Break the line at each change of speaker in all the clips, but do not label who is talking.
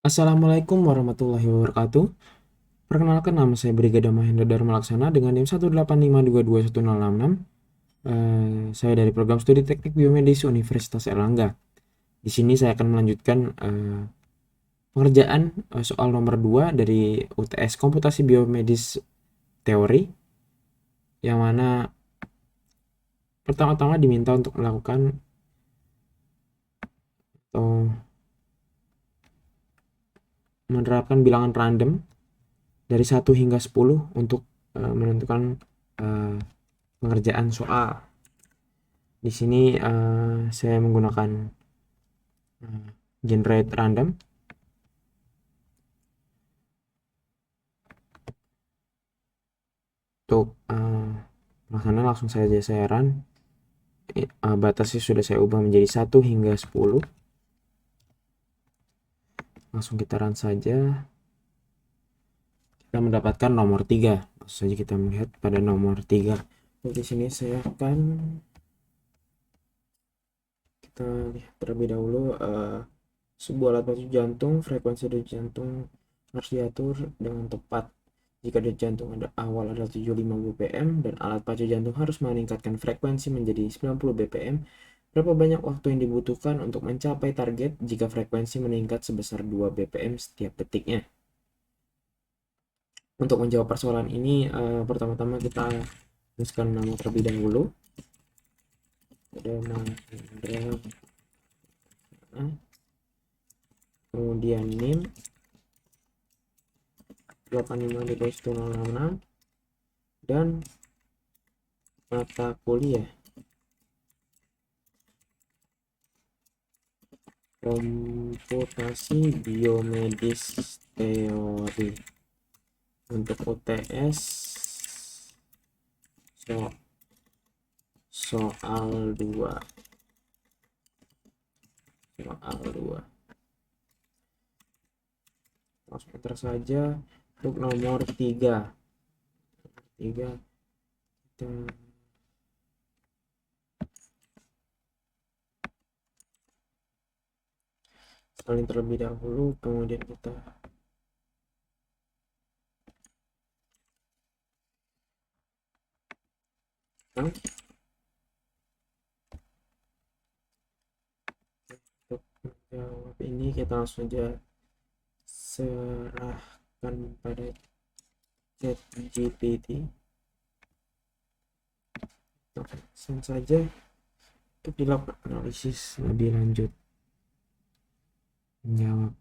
Assalamualaikum warahmatullahi wabarakatuh. Perkenalkan, nama saya Brigada Mahendra Dharma Laksana dengan NIM 185221066. Saya dari program studi teknik biomedis Universitas Erlangga. Di sini saya akan melanjutkan pengerjaan soal nomor 2 dari UTS Komputasi Biomedis Teori, yang mana pertama-tama diminta untuk melakukan atau menerapkan bilangan random dari 1 hingga 10 untuk menentukan pengerjaan soal. Di sini saya menggunakan generate random. Untuk pelaksanaan langsung saja saya run. Batasnya sudah saya ubah menjadi 1 hingga 10. Langsung kita run saja. Kita mendapatkan nomor 3. Langsung saja kita melihat pada nomor 3. Di sini saya akan kita lihat terlebih dahulu sebuah alat pacu jantung, frekuensi detak jantung harus diatur dengan tepat. Jika detak jantung awal adalah 75 bpm dan alat pacu jantung harus meningkatkan frekuensi menjadi 90 bpm, berapa banyak waktu yang dibutuhkan untuk mencapai target jika frekuensi meningkat sebesar 2 bpm setiap detiknya? Untuk menjawab persoalan ini, pertama-tama kita tuliskan nama terlebih dahulu. Kemudian NIM 85 dan mata kuliah komputasi biomedis teori. Untuk UTS soal 2. Langsung enter saja. Untuk nomor 3 kita salin terlebih dahulu, kemudian kita untuk menjawab ini kita langsung saja serahkan pada ChatGPT. Langsung saja untuk dilakukan analisis lebih lanjut. Menjawab.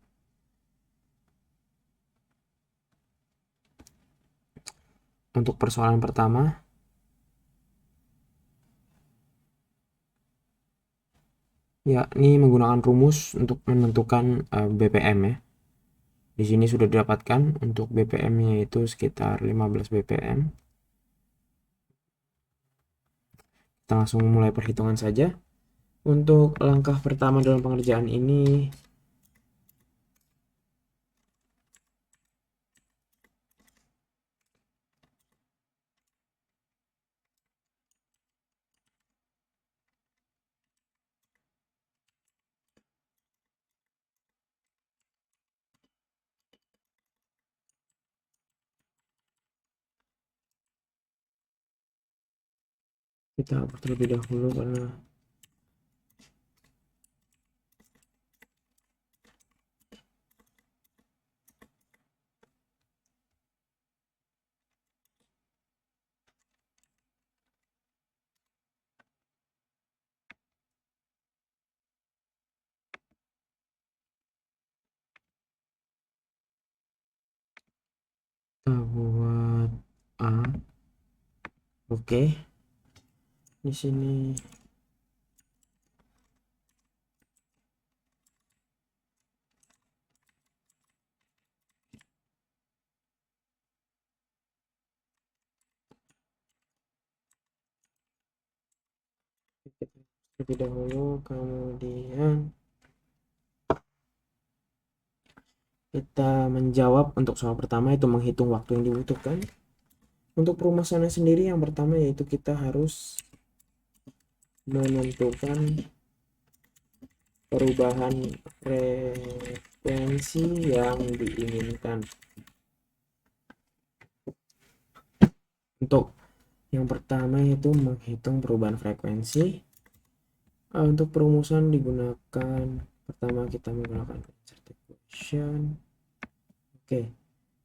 Untuk persoalan pertama, yakni menggunakan rumus untuk menentukan BPM ya. Di sini sudah didapatkan untuk BPM-nya itu sekitar 15 BPM. Kita langsung mulai perhitungan saja. Untuk langkah pertama dalam pengerjaan ini, kita hapus terlebih dahulu karena kita buat A. Oke. Di sini terlebih dahulu, kemudian kita menjawab untuk soal pertama, itu menghitung waktu yang dibutuhkan. Untuk perumusannya sendiri, yang pertama yaitu kita harus menentukan perubahan frekuensi frekuensi yang diinginkan. Untuk yang pertama itu menghitung perubahan frekuensi. Untuk perumusan digunakan, pertama kita menggunakan insert equation. Oke,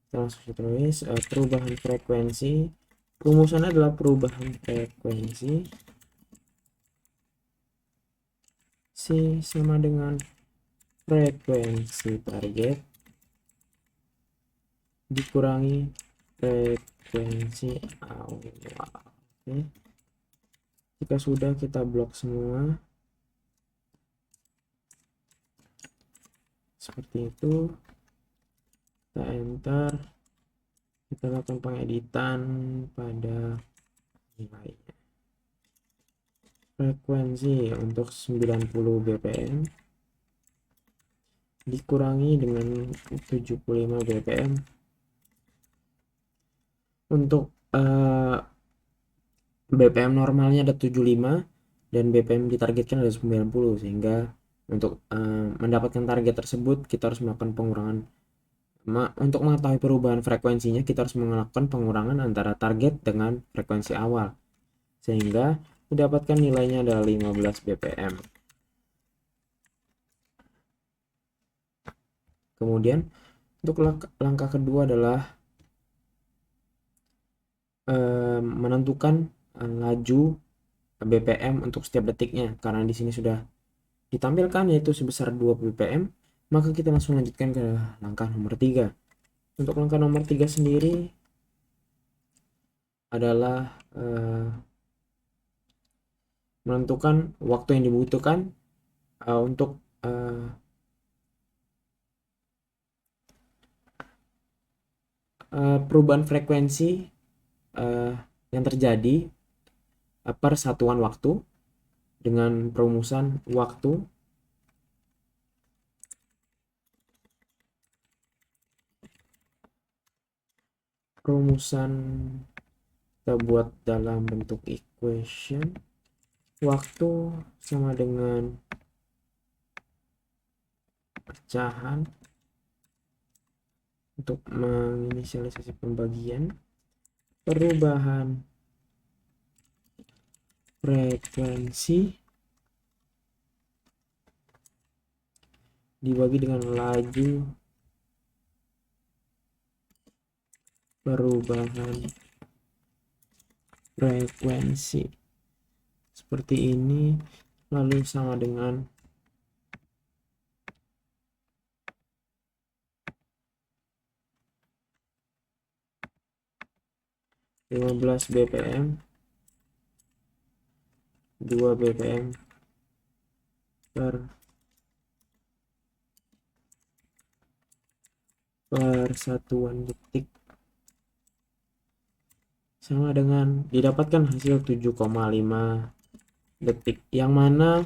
kita langsung tulis perubahan frekuensi. Perumusannya adalah perubahan frekuensi C sama dengan frekuensi target dikurangi frekuensi awal. Oke. Jika sudah, kita blok semua seperti itu. Kita enter, kita lakukan pengeditan pada nilainya. Frekuensi untuk 90 bpm dikurangi dengan 75 bpm. Untuk BPM normalnya ada 75 dan BPM ditargetkan ada 90, sehingga untuk mendapatkan target tersebut kita harus melakukan pengurangan. Untuk mengetahui perubahan frekuensinya, kita harus melakukan pengurangan antara target dengan frekuensi awal, sehingga mendapatkan nilainya adalah 15 bpm. Kemudian untuk langkah kedua adalah menentukan laju BPM untuk setiap detiknya. Karena di sini sudah ditampilkan yaitu sebesar 20 bpm, maka kita langsung lanjutkan ke langkah nomor 3. Untuk langkah nomor 3 sendiri adalah menentukan waktu yang dibutuhkan untuk perubahan frekuensi yang terjadi per satuan waktu dengan perumusan waktu kita buat dalam bentuk equation. Waktu sama dengan pecahan untuk menginisialisasi pembagian perubahan frekuensi dibagi dengan laju perubahan frekuensi seperti ini, lalu sama dengan (15 bpm) 2 bpm per satuan detik, sama dengan didapatkan hasil 7,5 detik, yang mana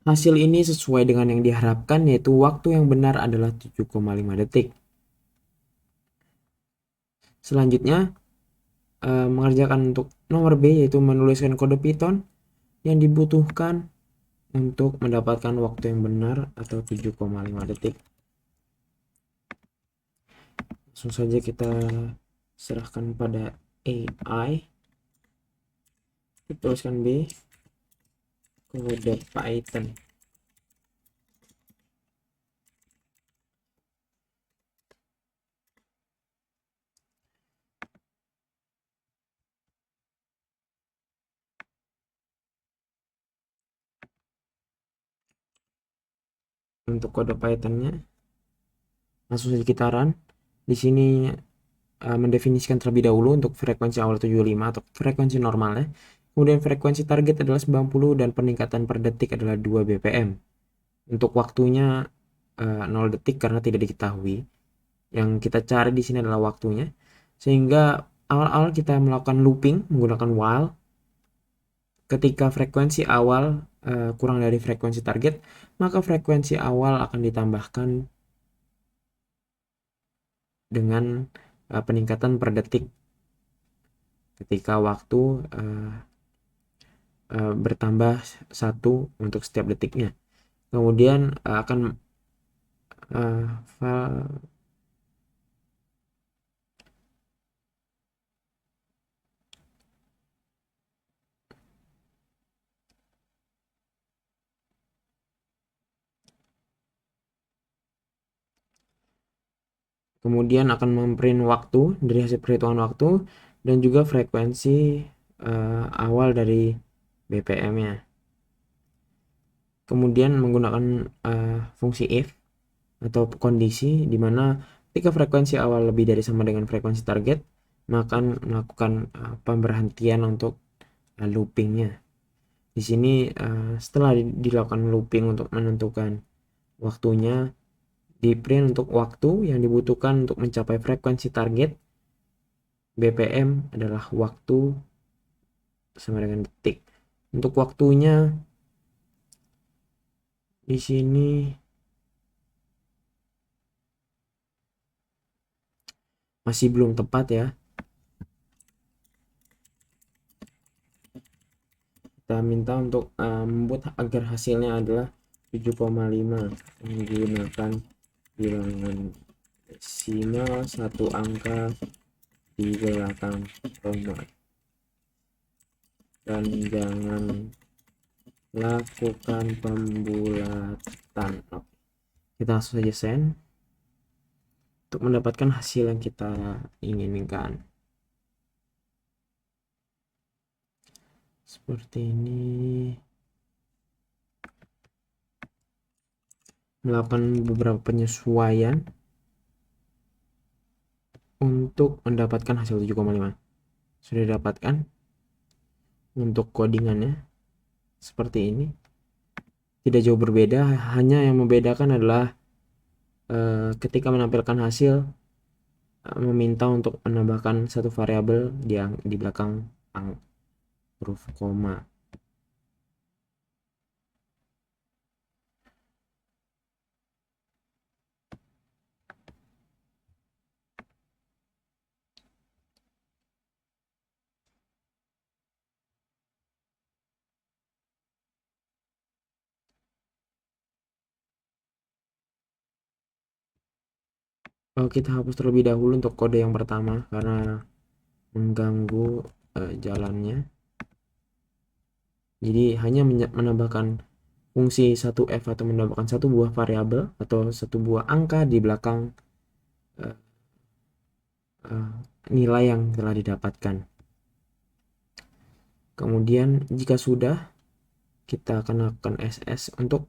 hasil ini sesuai dengan yang diharapkan, yaitu waktu yang benar adalah 7,5 detik. Selanjutnya mengerjakan untuk nomor B, yaitu menuliskan kode Python yang dibutuhkan untuk mendapatkan waktu yang benar atau 7,5 detik. Langsung saja kita serahkan pada AI. Kita tuliskan B, kode Python. Untuk kode Pythonnya langsung saja kita run. Di sini mendefinisikan terlebih dahulu untuk frekuensi awal 75 atau frekuensi normalnya. Kemudian frekuensi target adalah 90 dan peningkatan per detik adalah 2 bpm. Untuk waktunya 0 detik karena tidak diketahui. Yang kita cari di sini adalah waktunya. Sehingga awal-awal kita melakukan looping menggunakan while. Ketika frekuensi awal kurang dari frekuensi target, maka frekuensi awal akan ditambahkan dengan peningkatan per detik ketika waktu bertambah 1 untuk setiap detiknya. Kemudian akan file. Kemudian akan memprint waktu dari hasil perhitungan waktu dan juga frekuensi awal dari BPM-nya. Kemudian menggunakan fungsi if atau kondisi di mana ketika frekuensi awal lebih dari sama dengan frekuensi target, maka akan melakukan pemberhentian untuk loopingnya. Di sini setelah dilakukan looping untuk menentukan waktunya, di print untuk waktu yang dibutuhkan untuk mencapai frekuensi target. BPM adalah waktu sama dengan detik. Untuk waktunya di sini masih belum tepat ya. Kita minta untuk membuat agar hasilnya adalah 7,5 menggunakan bilangan desimal satu angka di belakang koma, dan jangan lakukan pembulatan. Kita langsung saja send untuk mendapatkan hasil yang kita inginkan. Seperti ini. Melakukan beberapa penyesuaian untuk mendapatkan hasil 7,5. Sudah didapatkan untuk codingannya seperti ini. Tidak jauh berbeda, hanya yang membedakan adalah ketika menampilkan hasil meminta untuk menambahkan satu variabel di belakang huruf koma. Kita hapus terlebih dahulu untuk kode yang pertama karena mengganggu jalannya. Jadi hanya menambahkan fungsi 1f atau menambahkan satu buah variabel atau satu buah angka di belakang nilai yang telah didapatkan. Kemudian jika sudah, kita akan lakukan SS untuk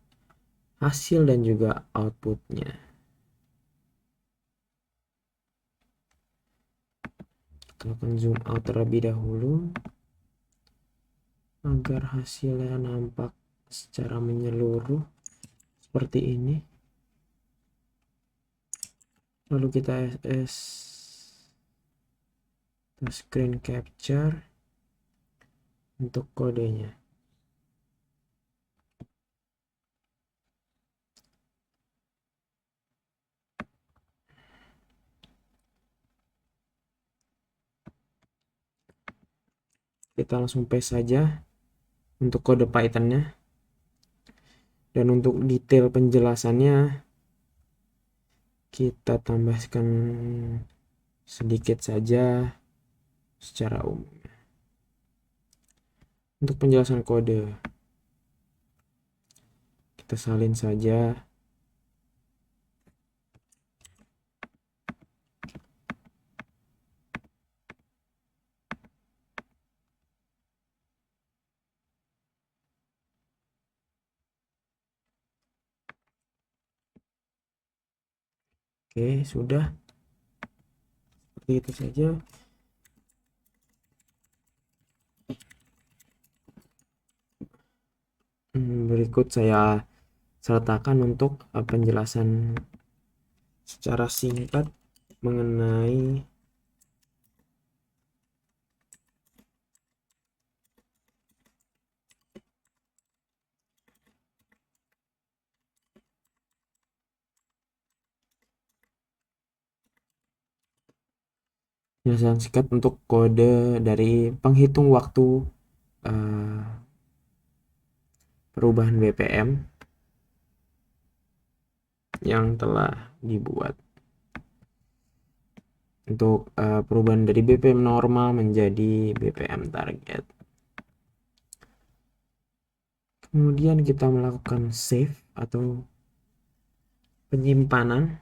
hasil dan juga outputnya. Kita akan zoom out terlebih dahulu agar hasilnya nampak secara menyeluruh seperti ini. Lalu kita SS screen capture untuk kodenya. Kita langsung paste saja untuk kode Python-nya. Dan untuk detail penjelasannya kita tambahkan sedikit saja secara umum. Untuk penjelasan kode kita salin saja. Oke, sudah. Seperti itu saja. Berikut saya sertakan untuk penjelasan secara singkat mengenai penjelasan singkat untuk kode dari penghitung waktu perubahan BPM yang telah dibuat untuk perubahan dari BPM normal menjadi BPM target. Kemudian kita melakukan save atau penyimpanan.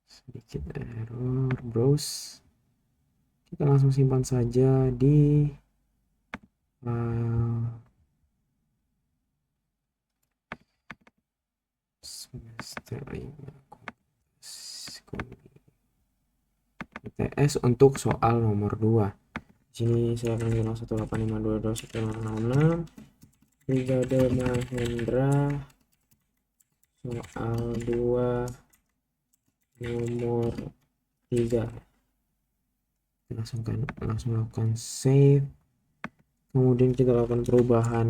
Sedikit error, browse. Kita langsung simpan saja di semester 5 ITS untuk soal nomor 2. Di sini saya akan bilang 185222166 Brigade Mahendra soal 2 nomor 3. Langsung lakukan save. Kemudian kita lakukan perubahan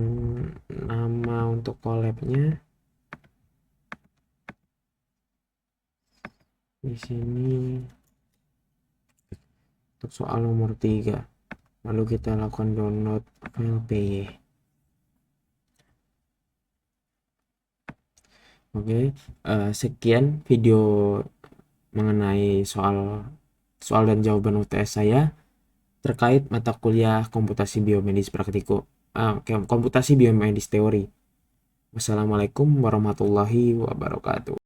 nama untuk collabnya. Di sini untuk soal nomor 3. Lalu kita lakukan download file PY. Oke, sekian video mengenai soal dan jawaban UTS saya terkait mata kuliah komputasi biomedis praktikum, komputasi biomedis teori. Wassalamualaikum warahmatullahi wabarakatuh.